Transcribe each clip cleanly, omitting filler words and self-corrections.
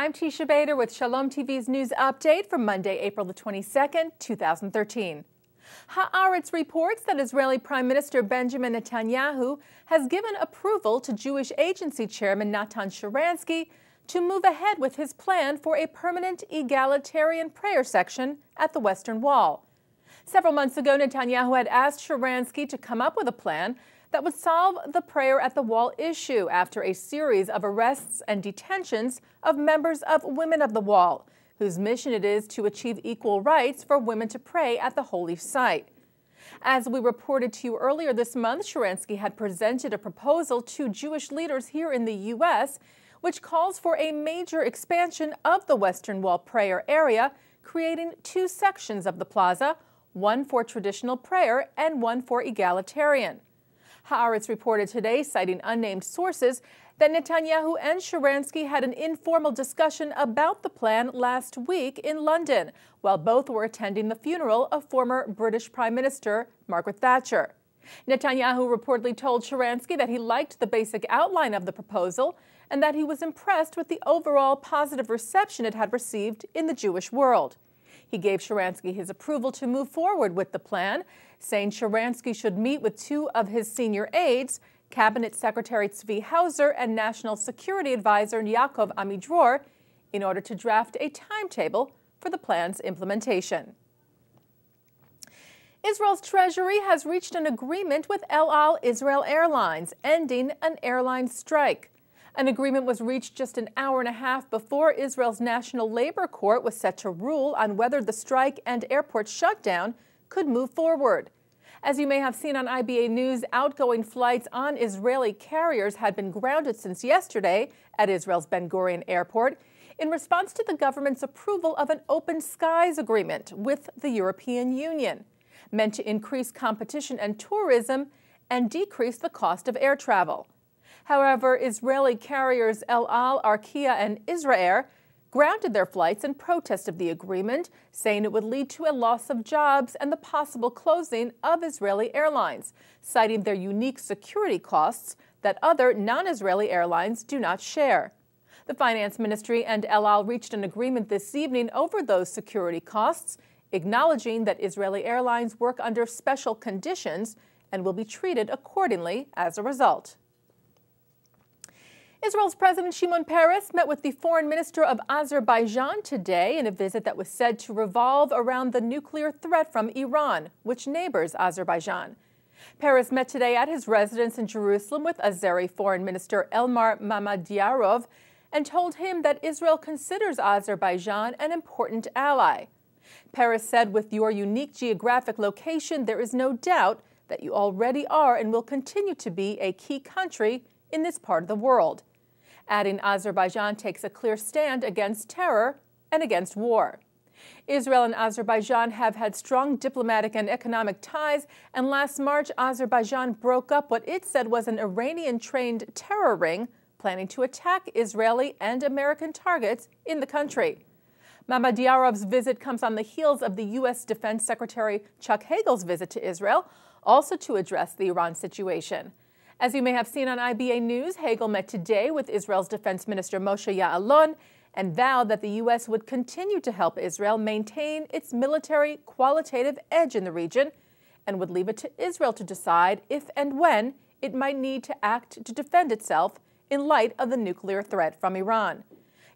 I'm Teisha Bader with Shalom TV's news update for Monday, April the 22nd, 2013. Haaretz reports that Israeli Prime Minister Benjamin Netanyahu has given approval to Jewish Agency Chairman Natan Sharansky to move ahead with his plan for a permanent egalitarian prayer section at the Western Wall. Several months ago, Netanyahu had asked Sharansky to come up with a plan that would solve the prayer at the wall issue after a series of arrests and detentions of members of Women of the Wall, whose mission it is to achieve equal rights for women to pray at the holy site. As we reported to you earlier this month, Sharansky had presented a proposal to Jewish leaders here in the U.S., which calls for a major expansion of the Western Wall prayer area, creating two sections of the plaza, one for traditional prayer and one for egalitarian. Haaretz reported today, citing unnamed sources, that Netanyahu and Sharansky had an informal discussion about the plan last week in London, while both were attending the funeral of former British Prime Minister Margaret Thatcher. Netanyahu reportedly told Sharansky that he liked the basic outline of the proposal and that he was impressed with the overall positive reception it had received in the Jewish world. He gave Sharansky his approval to move forward with the plan, saying Sharansky should meet with two of his senior aides, Cabinet Secretary Tzvi Hauser and National Security Advisor Yaakov Amidror, in order to draft a timetable for the plan's implementation. Israel's Treasury has reached an agreement with El Al Israel Airlines, ending an airline strike. An agreement was reached just an hour and a half before Israel's National Labor Court was set to rule on whether the strike and airport shutdown could move forward. As you may have seen on IBA News, outgoing flights on Israeli carriers had been grounded since yesterday at Israel's Ben Gurion Airport in response to the government's approval of an open skies agreement with the European Union, meant to increase competition and tourism and decrease the cost of air travel. However, Israeli carriers El Al, Arkia, and Israel grounded their flights in protest of the agreement, saying it would lead to a loss of jobs and the possible closing of Israeli airlines, citing their unique security costs that other non-Israeli airlines do not share. The Finance Ministry and El Al reached an agreement this evening over those security costs, acknowledging that Israeli airlines work under special conditions and will be treated accordingly as a result. Israel's President Shimon Peres met with the foreign minister of Azerbaijan today in a visit that was said to revolve around the nuclear threat from Iran, which neighbors Azerbaijan. Peres met today at his residence in Jerusalem with Azeri Foreign Minister Elmar Mammadiyarov and told him that Israel considers Azerbaijan an important ally. Peres said, "With your unique geographic location, there is no doubt that you already are and will continue to be a key country in this part of the world," adding Azerbaijan takes a clear stand against terror and against war. Israel and Azerbaijan have had strong diplomatic and economic ties, and last March, Azerbaijan broke up what it said was an Iranian-trained terror ring planning to attack Israeli and American targets in the country. Mammadyarov's visit comes on the heels of the U.S. Defense Secretary Chuck Hagel's visit to Israel, also to address the Iran situation. As you may have seen on IBA News, Hagel met today with Israel's Defense Minister Moshe Ya'alon and vowed that the U.S. would continue to help Israel maintain its military qualitative edge in the region and would leave it to Israel to decide if and when it might need to act to defend itself in light of the nuclear threat from Iran.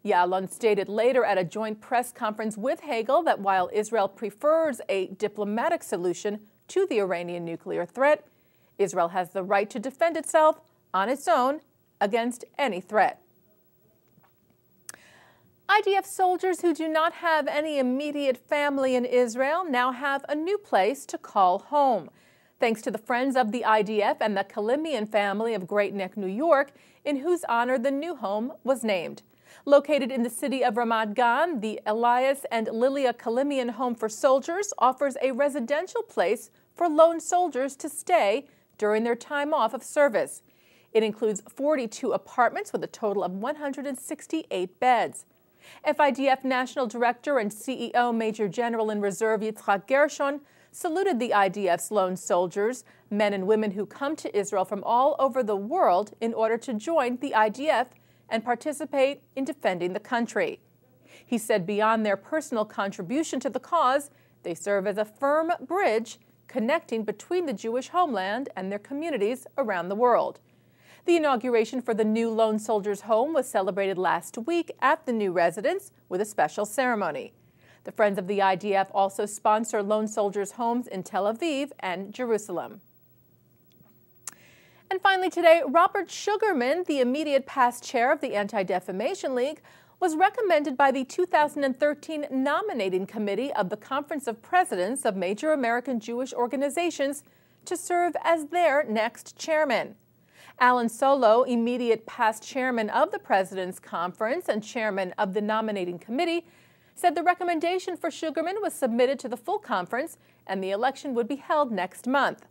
Ya'alon stated later at a joint press conference with Hagel that while Israel prefers a diplomatic solution to the Iranian nuclear threat, Israel has the right to defend itself on its own against any threat. IDF soldiers who do not have any immediate family in Israel now have a new place to call home, thanks to the Friends of the IDF and the Kalimian family of Great Neck, New York, in whose honor the new home was named. Located in the city of Ramat Gan, the Elias and Lilia Kalimian Home for Soldiers offers a residential place for lone soldiers to stay during their time off of service. It includes 42 apartments with a total of 168 beds. FIDF National Director and CEO Major General in Reserve Yitzhak Gershon saluted the IDF's lone soldiers, men and women who come to Israel from all over the world in order to join the IDF and participate in defending the country. He said beyond their personal contribution to the cause, they serve as a firm bridge connecting between the Jewish homeland and their communities around the world. The inauguration for the new Lone Soldiers' Home was celebrated last week at the new residence with a special ceremony. The Friends of the IDF also sponsor Lone Soldiers' Homes in Tel Aviv and Jerusalem. And finally today, Robert Sugarman, the immediate past chair of the Anti-Defamation League, was recommended by the 2013 nominating committee of the Conference of Presidents of Major American Jewish Organizations to serve as their next chairman. Alan Solo, immediate past chairman of the President's Conference and chairman of the nominating committee, said the recommendation for Sugarman was submitted to the full conference and the election would be held next month.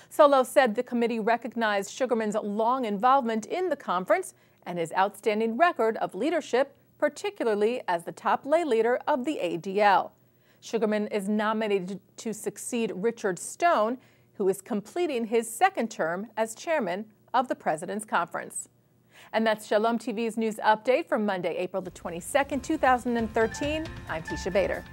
Solo said the committee recognized Sugarman's long involvement in the conference and his outstanding record of leadership, particularly as the top lay leader of the ADL. Sugarman is nominated to succeed Richard Stone, who is completing his second term as chairman of the President's Conference. And that's Shalom TV's news update for Monday, April the 22nd, 2013. I'm Teisha Bader.